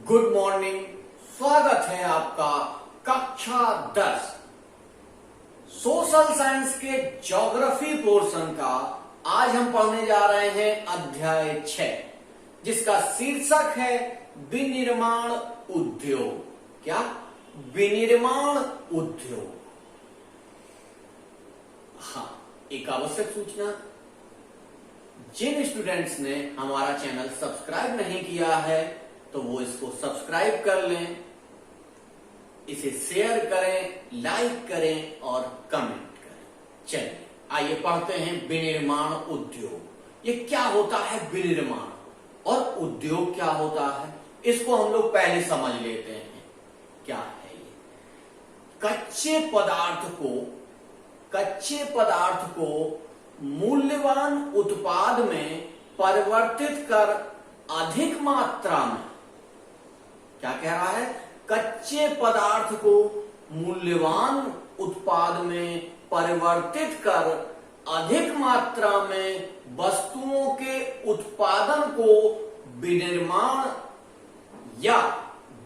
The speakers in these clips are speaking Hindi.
Good morning. स्वागत है आपका कक्षा 10 सोशल साइंस के ज्योग्राफी पोर्शन का। आज हम पढ़ने जा रहे हैं अध्याय 6, जिसका शीर्षक है विनिर्माण उद्योग। क्या? विनिर्माण उद्योग। हाँ, एक आवश्यक सूचना, जिन स्टूडेंट्स ने हमारा चैनल सब्सक्राइब नहीं किया है तो वो इसको सब्सक्राइब कर लें, इसे शेयर करें, लाइक करें और कमेंट करें। चलिए आइए पढ़ते हैं विनिर्माण उद्योग। ये क्या होता है विनिर्माण, और उद्योग क्या होता है, इसको हम लोग पहले समझ लेते हैं। क्या है ये? कच्चे पदार्थ को मूल्यवान उत्पाद में परिवर्तित कर अधिक मात्रा में, क्या कह रहा है, कच्चे पदार्थ को मूल्यवान उत्पाद में परिवर्तित कर अधिक मात्रा में वस्तुओं के उत्पादन को विनिर्माण या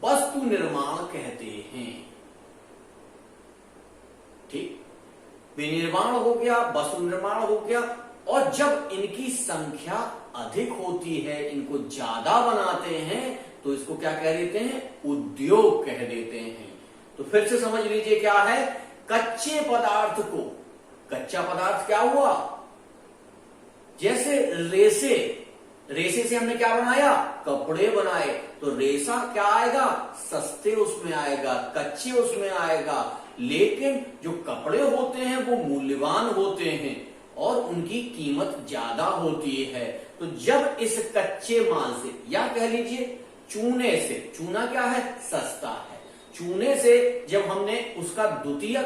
वस्तु निर्माण कहते हैं। ठीक, विनिर्माण हो गया, वस्तु निर्माण हो गया। और जब इनकी संख्या अधिक होती है, इनको ज्यादा बनाते हैं, तो इसको क्या कह देते हैं? उद्योग कह देते हैं। तो फिर से समझ लीजिए क्या है। कच्चे पदार्थ को, कच्चा पदार्थ क्या हुआ? जैसे रेसे से हमने क्या बनाया? कपड़े बनाए। तो रेशा क्या आएगा? सस्ते उसमें आएगा, कच्चे उसमें आएगा। लेकिन जो कपड़े होते हैं वो मूल्यवान होते हैं और उनकी कीमत ज्यादा होती है। तो जब इस कच्चे माल से, या कह लीजिए चूने से, चूना क्या है? सस्ता है। चूने से जब हमने उसका द्वितीय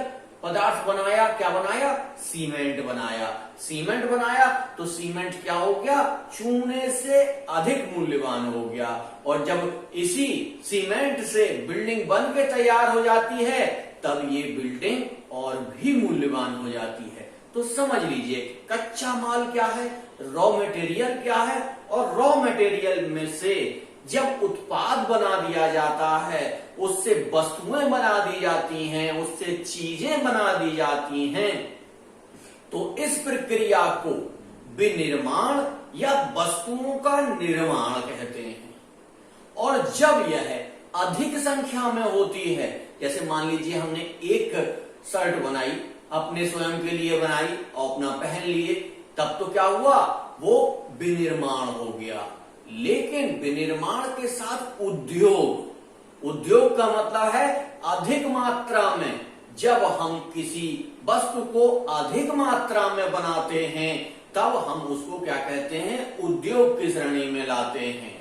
पदार्थ बनाया, क्या बनाया? सीमेंट बनाया। सीमेंट बनाया तो सीमेंट क्या हो गया? चूने से अधिक मूल्यवान हो गया। और जब इसी सीमेंट से बिल्डिंग बन के तैयार हो जाती है, तब ये बिल्डिंग और भी मूल्यवान हो जाती है। तो समझ लीजिए कच्चा माल क्या है, रॉ मटेरियल क्या है, और रॉ मटेरियल में से जब उत्पाद बना दिया जाता है, उससे वस्तुएं बना दी जाती हैं, उससे चीजें बना दी जाती हैं, तो इस प्रक्रिया को विनिर्माण या वस्तुओं का निर्माण कहते हैं। और जब यह अधिक संख्या में होती है, जैसे मान लीजिए हमने एक शर्ट बनाई, अपने स्वयं के लिए बनाई और अपना पहन लिए, तब तो क्या हुआ? वो विनिर्माण हो गया। लेकिन विनिर्माण के साथ उद्योग का मतलब है अधिक मात्रा में। जब हम किसी वस्तु को अधिक मात्रा में बनाते हैं, तब हम उसको क्या कहते हैं? उद्योग की श्रेणी में लाते हैं।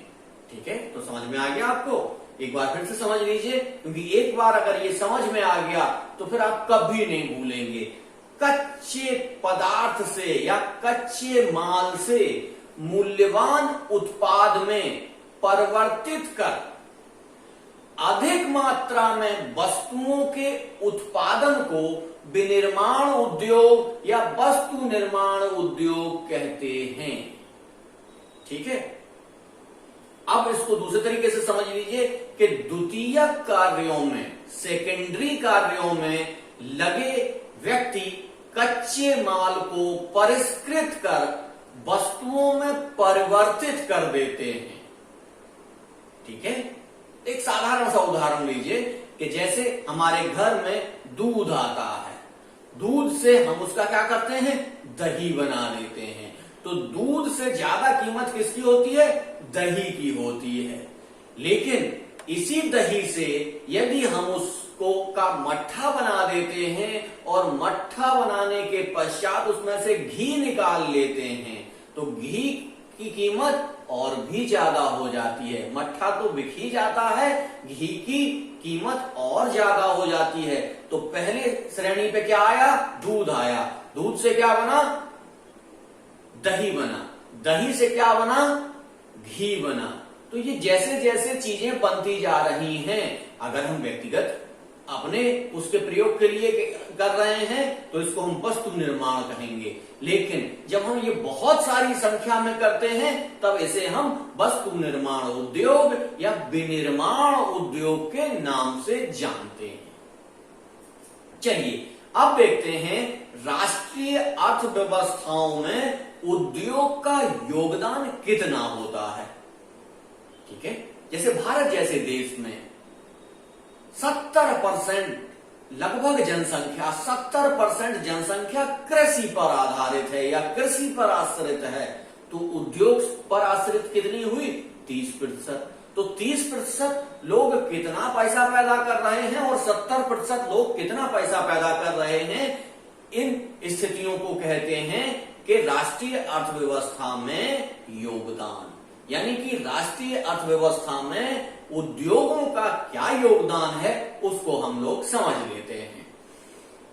ठीक है, तो समझ में आ गया आपको? एक बार फिर से समझ लीजिए, क्योंकि एक बार अगर ये समझ में आ गया तो फिर आप कभी नहीं भूलेंगे। कच्चे पदार्थ से या कच्चे माल से मूल्यवान उत्पाद में परिवर्तित कर अधिक मात्रा में वस्तुओं के उत्पादन को विनिर्माण उद्योग या वस्तु निर्माण उद्योग कहते हैं। ठीक है, अब इसको दूसरे तरीके से समझ लीजिए कि द्वितीय कार्यों में, सेकेंडरी कार्यों में लगे व्यक्ति कच्चे माल को परिष्कृत कर वस्तुओं में परिवर्तित कर देते हैं। ठीक है, एक साधारण सा उदाहरण लीजिए कि जैसे हमारे घर में दूध आता है, दूध से हम उसका क्या करते हैं? दही बना देते हैं। तो दूध से ज्यादा कीमत किसकी होती है? दही की होती है। लेकिन इसी दही से यदि हम उसको का मट्ठा बना देते हैं और मट्ठा बनाने के पश्चात उसमें से घी निकाल लेते हैं, तो घी की कीमत और भी ज्यादा हो जाती है। मट्ठा तो बिक ही जाता है, घी की कीमत और ज्यादा हो जाती है। तो पहले श्रेणी पे क्या आया? दूध आया। दूध से क्या बना? दही बना। दही से क्या बना? घी बना। तो ये जैसे जैसे चीजें बनती जा रही हैं, अगर हम व्यक्तिगत अपने उसके प्रयोग के लिए कर रहे हैं तो इसको हम वस्तु निर्माण कहेंगे। लेकिन जब हम ये बहुत सारी संख्या में करते हैं तब इसे हम वस्तु निर्माण उद्योग या विनिर्माण उद्योग के नाम से जानते हैं। चलिए अब देखते हैं राष्ट्रीय अर्थव्यवस्थाओं में उद्योग का योगदान कितना होता है। ठीक है, जैसे भारत जैसे देश में 70% लगभग जनसंख्या 70% जनसंख्या कृषि पर आधारित है या कृषि पर आश्रित है, तो उद्योग पर आश्रित कितनी हुई? 30%। तो 30% लोग कितना पैसा पैदा कर रहे हैं और 70% लोग कितना पैसा पैदा कर रहे हैं, इन स्थितियों को कहते हैं कि राष्ट्रीय अर्थव्यवस्था में योगदान। यानी कि राष्ट्रीय अर्थव्यवस्था में उद्योगों का क्या योगदान है उसको हम लोग समझ लेते हैं।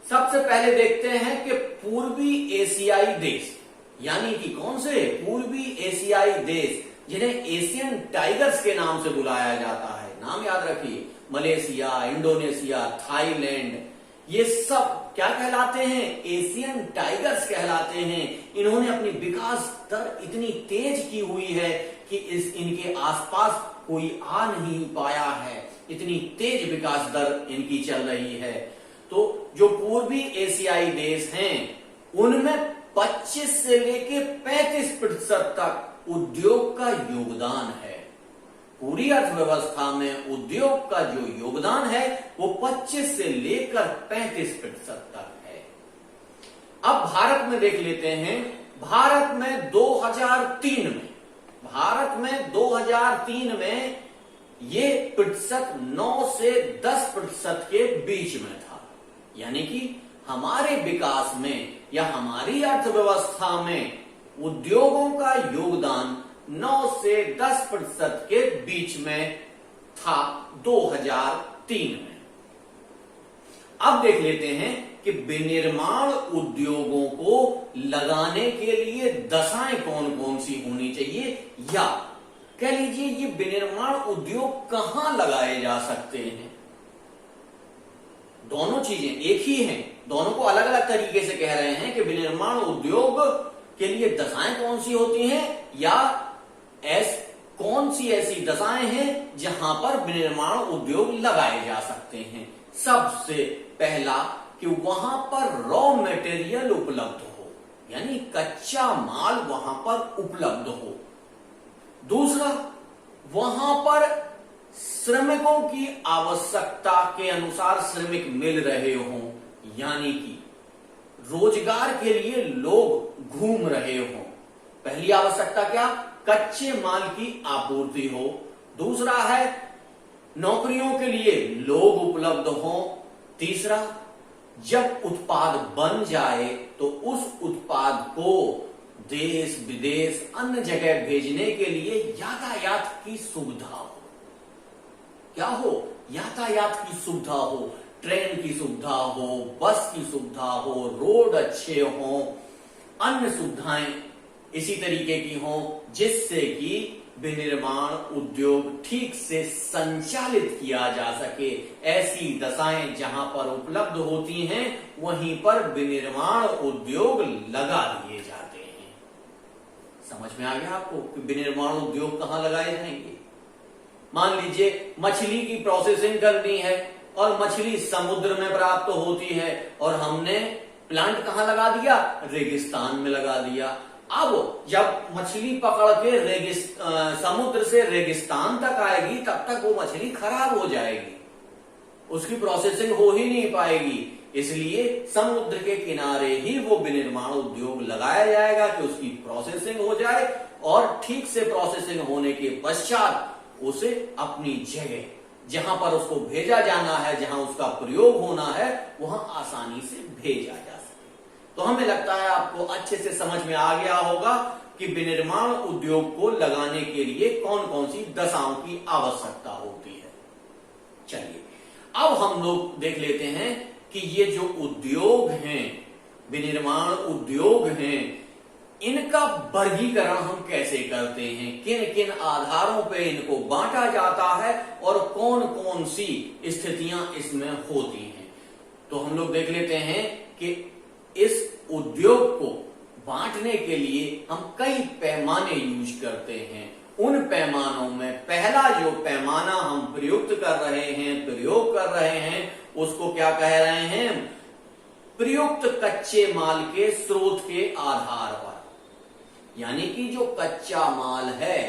सबसे पहले देखते हैं कि पूर्वी एशियाई देश, यानी कि कौन से? पूर्वी एशियाई देश, जिन्हें एशियन टाइगर्स के नाम से बुलाया जाता है। नाम याद रखिए, मलेशिया, इंडोनेशिया, थाईलैंड, ये सब क्या कहलाते हैं? एशियन टाइगर्स कहलाते हैं। इन्होंने अपनी विकास दर इतनी तेज की हुई है कि इनके आसपास कोई आ नहीं पाया है, इतनी तेज विकास दर इनकी चल रही है। तो जो पूर्वी एशियाई देश हैं उनमें 25 से लेके 35% तक उद्योग का योगदान है। पूरी अर्थव्यवस्था में उद्योग का जो योगदान है वो 25 से लेकर 35% तक है। अब भारत में देख लेते हैं। भारत में 2003 में ये प्रतिशत 9 से 10% के बीच में था। यानी कि हमारे विकास में या हमारी अर्थव्यवस्था में उद्योगों का योगदान 9 से 10% के बीच में था 2003 में। अब देख लेते हैं कि विनिर्माण उद्योगों को लगाने के लिए दशाएं कौन कौन सी होनी चाहिए, या कह लीजिए ये विनिर्माण उद्योग कहां लगाए जा सकते हैं। दोनों चीजें एक ही हैं, दोनों को अलग अलग तरीके से कह रहे हैं कि विनिर्माण उद्योग के लिए दशाएं कौन सी होती हैं, या कौन सी ऐसी दशाएं हैं जहां पर विनिर्माण उद्योग लगाए जा सकते हैं। सबसे पहला कि वहां पर रॉ मटेरियल उपलब्ध हो, यानी कच्चा माल वहां पर उपलब्ध हो। दूसरा, वहां पर श्रमिकों की आवश्यकता के अनुसार श्रमिक मिल रहे हों, यानी कि रोजगार के लिए लोग घूम रहे हों। पहली आवश्यकता क्या? कच्चे माल की आपूर्ति हो। दूसरा है नौकरियों के लिए लोग उपलब्ध हों। तीसरा, जब उत्पाद बन जाए तो उस उत्पाद को देश विदेश अन्य जगह भेजने के लिए यातायात की सुविधा हो। क्या हो? यातायात की सुविधा हो, ट्रेन की सुविधा हो, बस की सुविधा हो, रोड अच्छे हो, अन्य सुविधाएं इसी तरीके की हो, जिससे कि विनिर्माण उद्योग ठीक से संचालित किया जा सके। ऐसी दशाएं जहां पर उपलब्ध होती हैं वहीं पर विनिर्माण उद्योग लगा दिए जाते हैं। समझ में आ गया आपको कि विनिर्माण उद्योग कहां लगाए जाएंगे? मान लीजिए मछली की प्रोसेसिंग करनी है और मछली समुद्र में प्राप्त होती है और हमने प्लांट कहां लगा दिया? रेगिस्तान में लगा दिया। अब जब मछली पकड़ के समुद्र से रेगिस्तान तक आएगी तब तक वो मछली खराब हो जाएगी, उसकी प्रोसेसिंग हो ही नहीं पाएगी। इसलिए समुद्र के किनारे ही वो विनिर्माण उद्योग लगाया जाएगा कि उसकी प्रोसेसिंग हो जाए और ठीक से प्रोसेसिंग होने के पश्चात उसे अपनी जगह जहां पर उसको भेजा जाना है, जहां उसका प्रयोग होना है, वहां आसानी से भेजा जा सके। तो हमें लगता है आपको अच्छे से समझ में आ गया होगा कि विनिर्माण उद्योग को लगाने के लिए कौन कौन सी दशाओं की आवश्यकता होती है। चलिए अब हम लोग देख लेते हैं कि ये जो उद्योग हैं, विनिर्माण उद्योग हैं, इनका वर्गीकरण हम कैसे करते हैं, किन किन आधारों पे इनको बांटा जाता है और कौन कौन सी स्थितियां इसमें होती हैं। तो हम लोग देख लेते हैं कि इस उद्योग को बांटने के लिए हम कई पैमाने यूज करते हैं। उन पैमानों में पहला जो पैमाना हम प्रयोग कर रहे हैं उसको क्या कह रहे हैं, प्रयुक्त कच्चे माल के स्रोत के आधार पर। यानी कि जो कच्चा माल है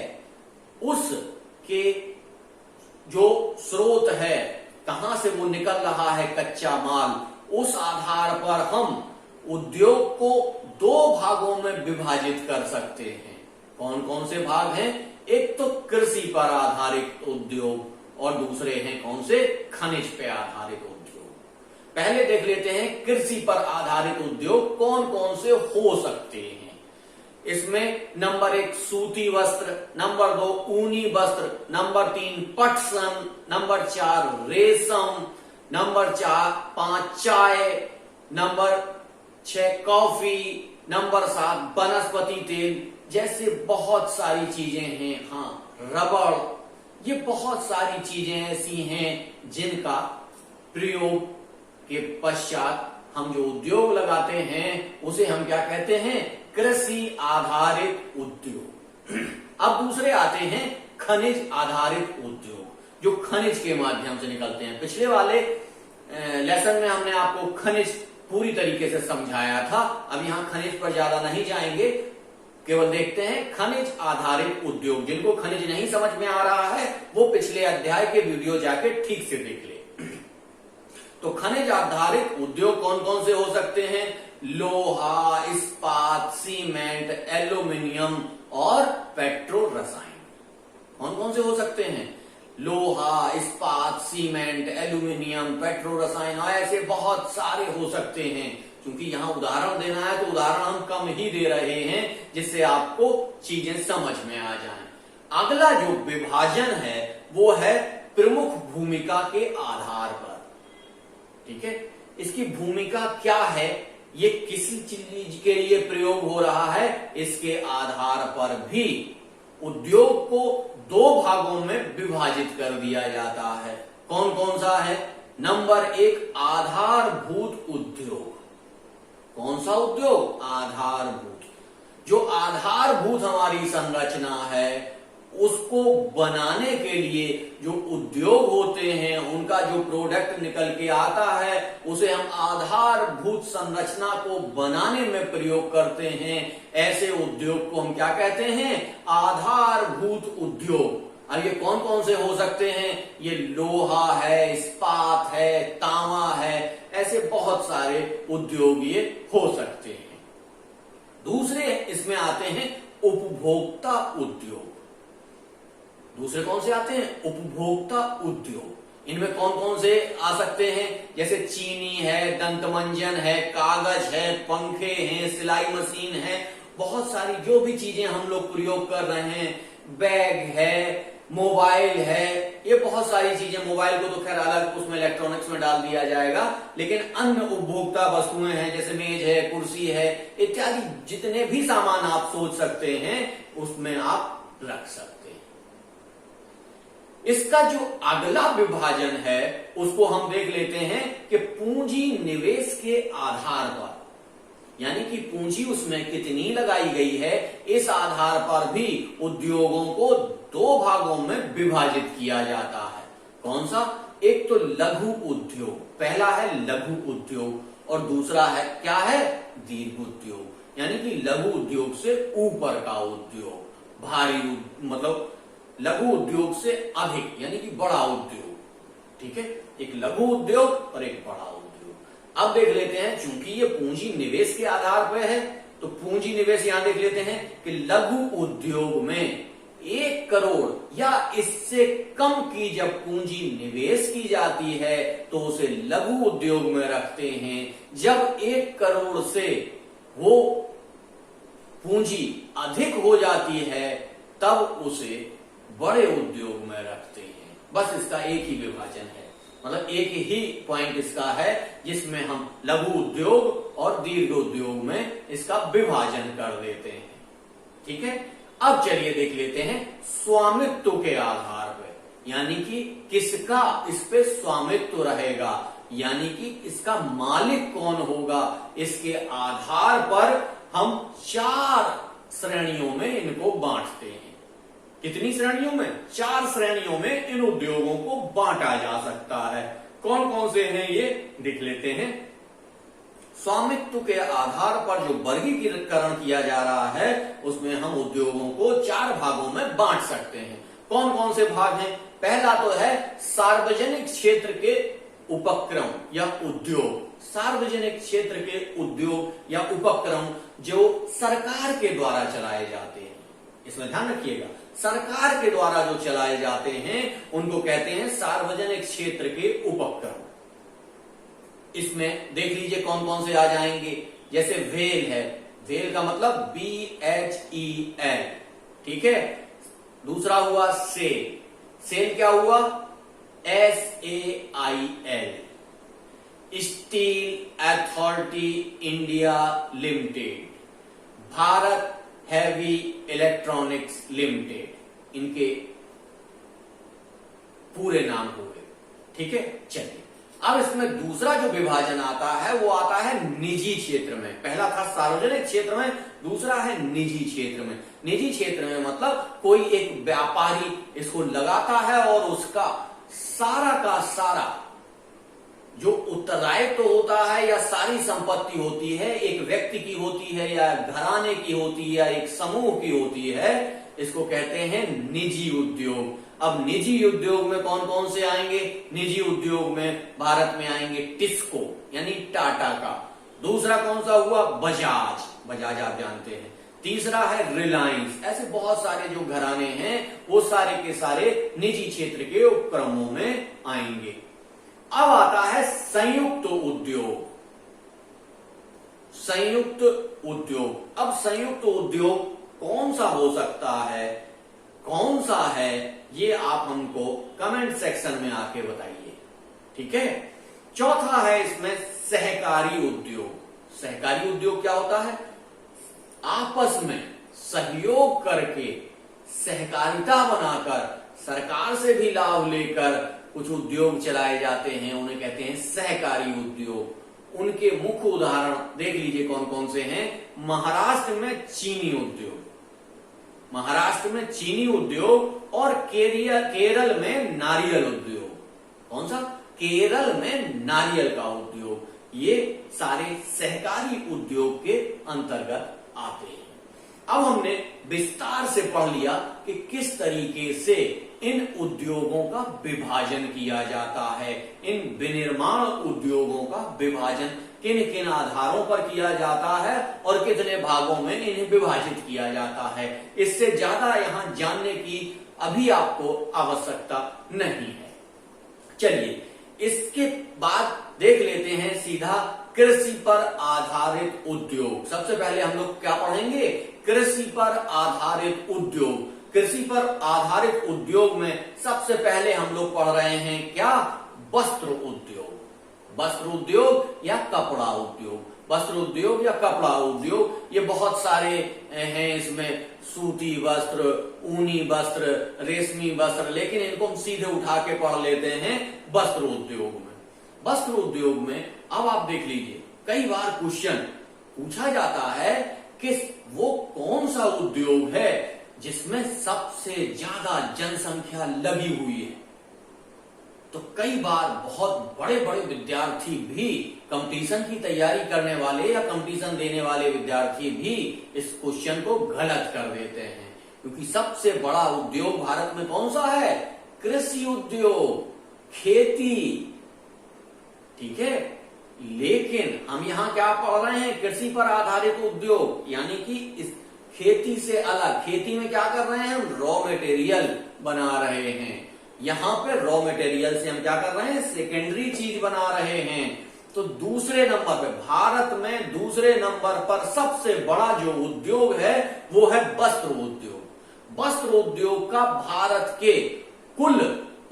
उसके जो स्रोत है, कहां से वो निकल रहा है कच्चा माल, उस आधार पर हम उद्योग को दो भागों में विभाजित कर सकते हैं। कौन कौन से भाग हैं, एक तो कृषि पर आधारित उद्योग और दूसरे हैं कौन से, खनिज पे आधारित उद्योग। पहले देख लेते हैं कृषि पर आधारित उद्योग कौन कौन से हो सकते हैं। इसमें नंबर 1 सूती वस्त्र, नंबर 2 ऊनी वस्त्र, नंबर 3 पटसन, नंबर 4 रेशम, नंबर 5 चाय, नंबर 6 कॉफी, नंबर 7 वनस्पति तेल, जैसे बहुत सारी चीजें हैं। हाँ, रबड़, ये बहुत सारी चीजें ऐसी हैं जिनका प्रयोग के पश्चात हम जो उद्योग लगाते हैं उसे हम क्या कहते हैं, कृषि आधारित उद्योग। अब दूसरे आते हैं खनिज आधारित उद्योग, जो खनिज के माध्यम से निकलते हैं। पिछले वाले लेसन में हमने आपको खनिज पूरी तरीके से समझाया था। अब यहां खनिज पर ज्यादा नहीं जाएंगे, केवल देखते हैं खनिज आधारित उद्योग। जिनको खनिज नहीं समझ में आ रहा है वो पिछले अध्याय के वीडियो जाके ठीक से देख ले। तो खनिज आधारित उद्योग कौन कौन से हो सकते हैं, लोहा, इस्पात, सीमेंट, एल्यूमिनियम और पेट्रो रसायन। कौन कौन से हो सकते हैं, लोहा, इस्पात, सीमेंट, एल्यूमिनियम, पेट्रो रसायन, और ऐसे बहुत सारे हो सकते हैं। क्योंकि यहां उदाहरण देना है तो उदाहरण हम कम ही दे रहे हैं जिससे आपको चीजें समझ में आ जाएं। अगला जो विभाजन है वो है प्रमुख भूमिका के आधार पर। ठीक है, इसकी भूमिका क्या है, ये किसी चीज के लिए प्रयोग हो रहा है, इसके आधार पर भी उद्योग को दो भागों में विभाजित कर दिया जाता है। कौन कौन सा है, नंबर 1 आधारभूत उद्योग। कौन सा उद्योग, आधारभूत। जो आधारभूत हमारी संरचना है उसको बनाने के लिए जो उद्योग होते हैं उनका जो प्रोडक्ट निकल के आता है उसे हम आधारभूत संरचना को बनाने में प्रयोग करते हैं। ऐसे उद्योग को हम क्या कहते हैं, आधारभूत उद्योग। और ये कौन कौन से हो सकते हैं, ये लोहा है, इस्पात है, तांबा है, ऐसे बहुत सारे उद्योग ये हो सकते हैं। दूसरे इसमें आते हैं उपभोक्ता उद्योग। दूसरे कौन से आते हैं, उपभोक्ता उद्योग। इनमें कौन कौन से आ सकते हैं, जैसे चीनी है, दंतमंजन है, कागज है, पंखे हैं, सिलाई मशीन है, बहुत सारी जो भी चीजें हम लोग प्रयोग कर रहे हैं, बैग है, मोबाइल है, ये बहुत सारी चीजें। मोबाइल को तो खैर अलग उसमें इलेक्ट्रॉनिक्स में डाल दिया जाएगा, लेकिन अन्य उपभोक्ता वस्तुएं हैं जैसे मेज है, कुर्सी है, इत्यादि जितने भी सामान आप सोच सकते हैं उसमें आप रख सकते हैं। इसका जो अगला विभाजन है उसको हम देख लेते हैं कि पूंजी निवेश के आधार पर, यानी कि पूंजी उसमें कितनी लगाई गई है, इस आधार पर भी उद्योगों को दो भागों में विभाजित किया जाता है। कौन सा, एक तो लघु उद्योग, पहला है लघु उद्योग और दूसरा है क्या है, दीर्घ उद्योग। यानी कि लघु उद्योग से ऊपर का उद्योग, भारी मतलब लघु उद्योग से अधिक यानी कि बड़ा उद्योग। ठीक है, एक लघु उद्योग और एक बड़ा उद्योग। अब देख लेते हैं, चूंकि ये पूंजी निवेश के आधार पर है तो पूंजी निवेश यहां देख लेते हैं कि लघु उद्योग में 1 करोड़ या इससे कम की जब पूंजी निवेश की जाती है तो उसे लघु उद्योग में रखते हैं। जब 1 करोड़ से वो पूंजी अधिक हो जाती है तब उसे बड़े उद्योग में रखते हैं। बस इसका एक ही विभाजन है। मतलब एक ही पॉइंट इसका है जिसमें हम लघु उद्योग और दीर्घ उद्योग में इसका विभाजन कर देते हैं। ठीक है, अब चलिए देख लेते हैं स्वामित्व के आधार पर, यानी कि किसका इस पे स्वामित्व रहेगा, यानी कि इसका मालिक कौन होगा, इसके आधार पर हम 4 श्रेणियों में इनको बांटते हैं। कितनी श्रेणियों में? 4 श्रेणियों में इन उद्योगों को बांटा जा सकता है। कौन कौन से हैं ये देख लेते हैं। स्वामित्व के आधार पर जो वर्गीकरण किया जा रहा है उसमें हम उद्योगों को 4 भागों में बांट सकते हैं। कौन कौन से भाग हैं? पहला तो है सार्वजनिक क्षेत्र के उपक्रम या उद्योग। सार्वजनिक क्षेत्र के उद्योग या उपक्रम जो सरकार के द्वारा चलाए जाते हैं, इसमें ध्यान रखिएगा, सरकार के द्वारा जो चलाए जाते हैं उनको कहते हैं सार्वजनिक क्षेत्र के उपक्रम। इसमें देख लीजिए कौन कौन से आ जाएंगे। जैसे वेल है, वेल का मतलब BHEL, ठीक है। दूसरा हुआ सेल, सेल क्या हुआ? SAIL। Steel authority India limited, Bharat heavy electronics limited, इनके पूरे नाम हुए। ठीक है, चलिए अब इसमें दूसरा जो विभाजन आता है वो आता है निजी क्षेत्र में। पहला था सार्वजनिक क्षेत्र में, दूसरा है निजी क्षेत्र में। निजी क्षेत्र में मतलब कोई एक व्यापारी इसको लगाता है और उसका सारा का सारा जो उत्तरदायित्व होता है या सारी संपत्ति होती है एक व्यक्ति की होती है या घराने की होती है या एक समूह की होती है, इसको कहते हैं निजी उद्योग। अब निजी उद्योग में कौन कौन से आएंगे? निजी उद्योग में भारत में आएंगे टिस्को यानी टाटा का। दूसरा कौन सा हुआ? बजाज, बजाज आप जानते हैं। तीसरा है रिलायंस। ऐसे बहुत सारे जो घराने हैं वो सारे के सारे निजी क्षेत्र के उपक्रमों में आएंगे। अब आता है संयुक्त उद्योग। संयुक्त उद्योग, अब संयुक्त उद्योग कौन सा हो सकता है, कौन सा है, ये आप हमको कमेंट सेक्शन में आके बताइए। ठीक है। चौथा है इसमें सहकारी उद्योग। सहकारी उद्योग क्या होता है? आपस में सहयोग करके सहकारिता बनाकर सरकार से भी लाभ लेकर कुछ उद्योग चलाए जाते हैं, उन्हें कहते हैं सहकारी उद्योग। उनके मुख्य उदाहरण देख लीजिए कौन कौन से हैं। महाराष्ट्र में चीनी उद्योग, महाराष्ट्र में चीनी उद्योग और केरल में नारियल उद्योग। कौन सा? केरल में नारियल का उद्योग। ये सारे सहकारी उद्योग के अंतर्गत आते हैं। अब हमने विस्तार से पढ़ लिया कि किस तरीके से इन उद्योगों का विभाजन किया जाता है। इन विनिर्माण उद्योगों का विभाजन किन किन आधारों पर किया जाता है और कितने भागों में इन्हें विभाजित किया जाता है। इससे ज्यादा यहां जानने की अभी आपको आवश्यकता नहीं है। चलिए इसके बाद देख लेते हैं सीधा कृषि पर आधारित उद्योग। सबसे पहले हम लोग क्या पढ़ेंगे? कृषि पर आधारित उद्योग। कृषि पर आधारित उद्योग में सबसे पहले हम लोग पढ़ रहे हैं क्या? वस्त्र उद्योग। वस्त्र उद्योग या कपड़ा उद्योग। वस्त्र उद्योग या कपड़ा उद्योग, ये बहुत सारे हैं। इसमें सूती वस्त्र, ऊनी वस्त्र, रेशमी वस्त्र, लेकिन इनको हम सीधे उठा के पढ़ लेते हैं वस्त्र उद्योग में। वस्त्र उद्योग में अब आप देख लीजिए, कई बार क्वेश्चन पूछा जाता है कि वो कौन सा उद्योग है जिसमें सबसे ज्यादा जनसंख्या लगी हुई है। तो कई बार बहुत बड़े बड़े विद्यार्थी भी, कंपटीशन की तैयारी करने वाले या कंपटीशन देने वाले विद्यार्थी भी इस क्वेश्चन को गलत कर देते हैं, क्योंकि सबसे बड़ा उद्योग भारत में कौन सा है? कृषि उद्योग, खेती। ठीक है, लेकिन हम यहां क्या पढ़ रहे हैं? कृषि पर आधारित उद्योग, यानी कि इस खेती से अलग। खेती में क्या कर रहे हैं? हम रॉ मटेरियल बना रहे हैं। यहां पे रॉ मटेरियल से हम क्या कर रहे हैं? सेकेंडरी चीज बना रहे हैं। तो दूसरे नंबर पे, भारत में दूसरे नंबर पर सबसे बड़ा जो उद्योग है वो है वस्त्र उद्योग। वस्त्र उद्योग का भारत के कुल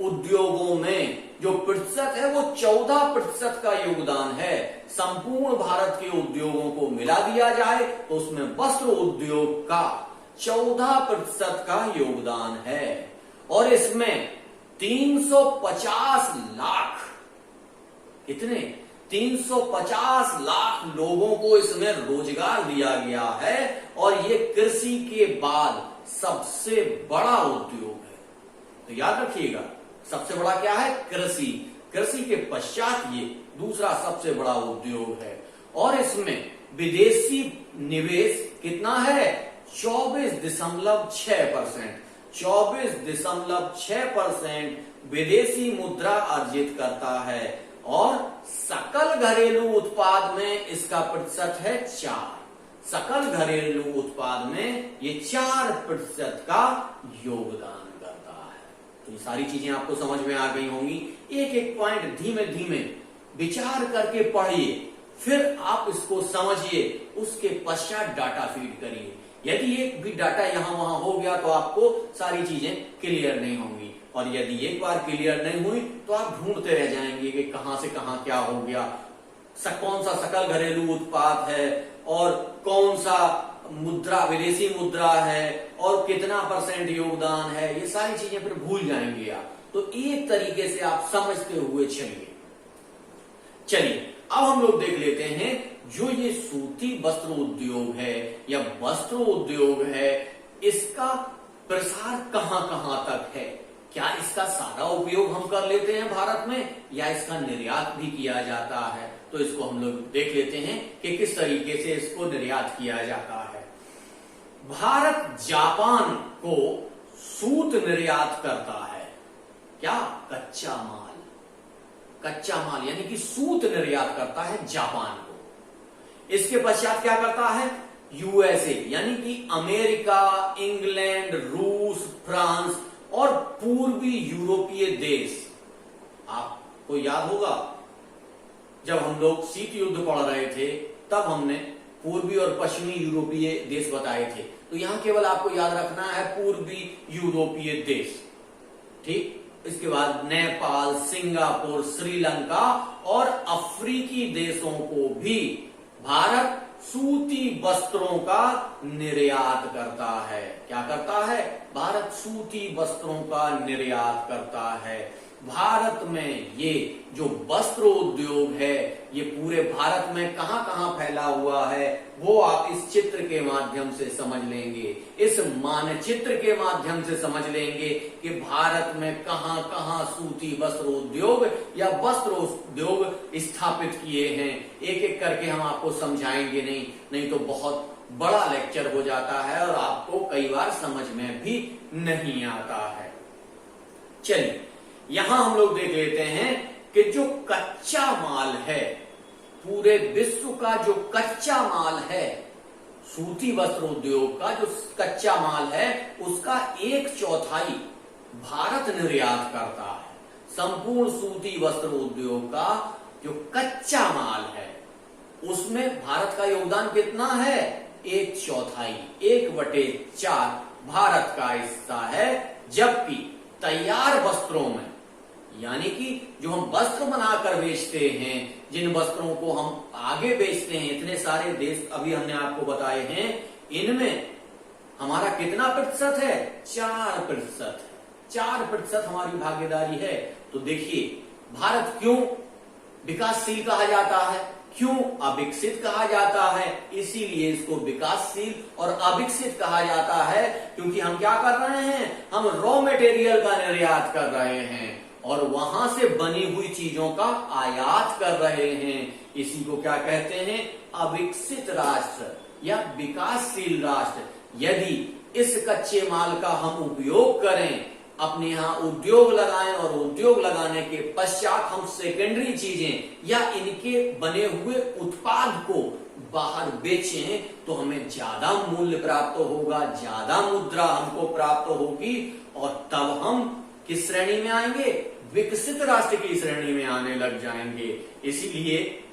उद्योगों में जो प्रतिशत है वो 14% का योगदान है। संपूर्ण भारत के उद्योगों को मिला दिया जाए तो उसमें वस्त्र उद्योग का 14% का योगदान है। और इसमें 350 लाख, कितने 350 लाख लोगों को इसमें रोजगार दिया गया है। और ये कृषि के बाद सबसे बड़ा उद्योग है। तो याद रखिएगा, सबसे बड़ा क्या है? कृषि। कृषि के पश्चात ये दूसरा सबसे बड़ा उद्योग है। और इसमें विदेशी निवेश कितना है? 24.6%। 24.6% विदेशी मुद्रा अर्जित करता है। और सकल घरेलू उत्पाद में इसका प्रतिशत है 4। सकल घरेलू उत्पाद में ये 4% का योगदान करता है। तो ये सारी चीजें आपको समझ में आ गई होंगी। एक एक पॉइंट धीमे धीमे विचार करके पढ़िए, फिर आप इसको समझिए, उसके पश्चात डाटा फीड करिए। यदि एक भी डाटा यहां वहां हो गया तो आपको सारी चीजें क्लियर नहीं होंगी। और यदि एक बार क्लियर नहीं हुई तो आप ढूंढते रह जाएंगे कि कहां से कहां क्या हो गया, कौन सा सकल घरेलू उत्पाद है और कौन सा मुद्रा विदेशी मुद्रा है और कितना % योगदान है। ये सारी चीजें फिर भूल जाएंगे आप। तो एक तरीके से आप समझते हुए चलिए अब हम लोग देख लेते हैं जो ये सूती वस्त्र उद्योग है या वस्त्र उद्योग है, इसका प्रसार कहां कहां तक है। क्या इसका सारा उपयोग हम कर लेते हैं भारत में या इसका निर्यात भी किया जाता है? तो इसको हम लोग देख लेते हैं कि किस तरीके से इसको निर्यात किया जाता है। भारत जापान को सूत निर्यात करता है। क्या? कच्चा माल। कच्चा माल यानी कि सूत निर्यात करता है जापान को। इसके पश्चात क्या करता है? यूएसए यानी कि अमेरिका, इंग्लैंड, रूस, फ्रांस और पूर्वी यूरोपीय देश। आपको याद होगा जब हम लोग शीत युद्ध पढ़ रहे थे तब हमने पूर्वी और पश्चिमी यूरोपीय देश बताए थे। तो यहां केवल आपको याद रखना है पूर्वी यूरोपीय देश। ठीक, इसके बाद नेपाल, सिंगापुर, श्रीलंका और अफ्रीकी देशों को भी भारत सूती वस्त्रों का निर्यात करता है। क्या करता है? भारत सूती वस्त्रों का निर्यात करता है। भारत में ये जो वस्त्र उद्योग है ये पूरे भारत में कहां कहां फैला हुआ है वो आप इस चित्र के माध्यम से समझ लेंगे, इस मानचित्र के माध्यम से समझ लेंगे कि भारत में कहां कहां सूती वस्त्र उद्योग या वस्त्र उद्योग स्थापित किए हैं। एक एक करके हम आपको समझाएंगे नहीं तो बहुत बड़ा लेक्चर हो जाता है और आपको कई बार समझ में भी नहीं आता है। चलिए यहां हम लोग देख लेते हैं कि जो कच्चा माल है, पूरे विश्व का जो कच्चा माल है, सूती वस्त्र उद्योग का जो कच्चा माल है उसका 1/4 भारत निर्यात करता है। संपूर्ण सूती वस्त्र उद्योग का जो कच्चा माल है उसमें भारत का योगदान कितना है? 1/4, 1/4 भारत का हिस्सा है। जबकि तैयार वस्त्रों में यानी कि जो हम वस्त्र बनाकर बेचते हैं, जिन वस्त्रों को हम आगे बेचते हैं, इतने सारे देश अभी हमने आपको बताए हैं, इनमें हमारा कितना प्रतिशत है? 4%। 4% हमारी भागीदारी है। तो देखिए भारत क्यों विकासशील कहा जाता है, क्यों अविकसित कहा जाता है? इसीलिए इसको विकासशील और अविकसित कहा जाता है क्योंकि हम क्या कर रहे हैं? हम रॉ मटेरियल का निर्यात कर रहे हैं और वहां से बनी हुई चीजों का आयात कर रहे हैं। इसी को क्या कहते हैं? अविकसित राष्ट्र या विकासशील राष्ट्र। यदि इस कच्चे माल का हम उपयोग करें, अपने यहां उद्योग लगाएं और उद्योग लगाने के पश्चात हम सेकेंडरी चीजें या इनके बने हुए उत्पाद को बाहर बेचें तो हमें ज्यादा मूल्य प्राप्त होगा, ज्यादा मुद्रा हमको प्राप्त होगी और तब हम किस श्रेणी में आएंगे? विकसित राष्ट्र की श्रेणी में आने लग जाएंगे। इसीलिए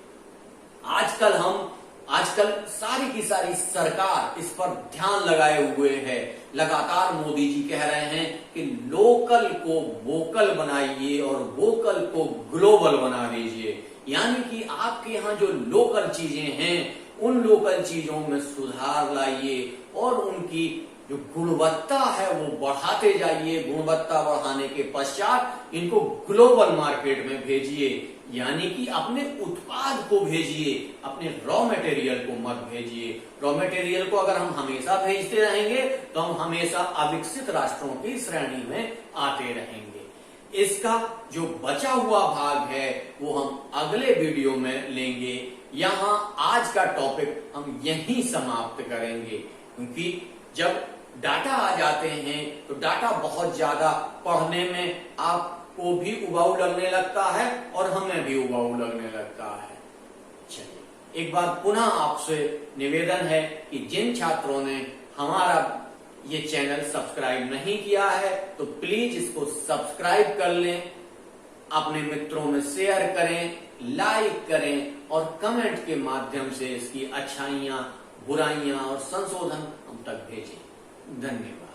आजकल हम आजकल सारी की सारी सरकार इस पर ध्यान लगाए हुए है। लगातार मोदी जी कह रहे हैं कि लोकल को वोकल बनाइए और वोकल को ग्लोबल बना दीजिए, यानी कि आपके यहाँ जो लोकल चीजें हैं उन लोकल चीजों में सुधार लाइए और उनकी जो गुणवत्ता है वो बढ़ाते जाइए। गुणवत्ता बढ़ाने के पश्चात इनको ग्लोबल मार्केट में भेजिए, यानी कि अपने उत्पाद को भेजिए, अपने रॉ मटेरियल को मत भेजिए। रॉ मटेरियल को अगर हम हमेशा भेजते रहेंगे तो हम हमेशा अविकसित राष्ट्रों की श्रेणी में आते रहेंगे। इसका जो बचा हुआ भाग है वो हम अगले वीडियो में लेंगे। यहाँ आज का टॉपिक हम यहीं समाप्त करेंगे, क्योंकि जब डाटा आ जाते हैं तो डाटा बहुत ज्यादा पढ़ने में आपको भी उबाऊ लगने लगता है और हमें भी उबाऊ लगने लगता है। चलिए, एक बार पुनः आपसे निवेदन है कि जिन छात्रों ने हमारा ये चैनल सब्सक्राइब नहीं किया है तो प्लीज इसको सब्सक्राइब कर लें, अपने मित्रों में शेयर करें, लाइक करें और कमेंट के माध्यम से इसकी अच्छाइयां, बुराइयां और संशोधन हम तक भेजें। धन्यवाद।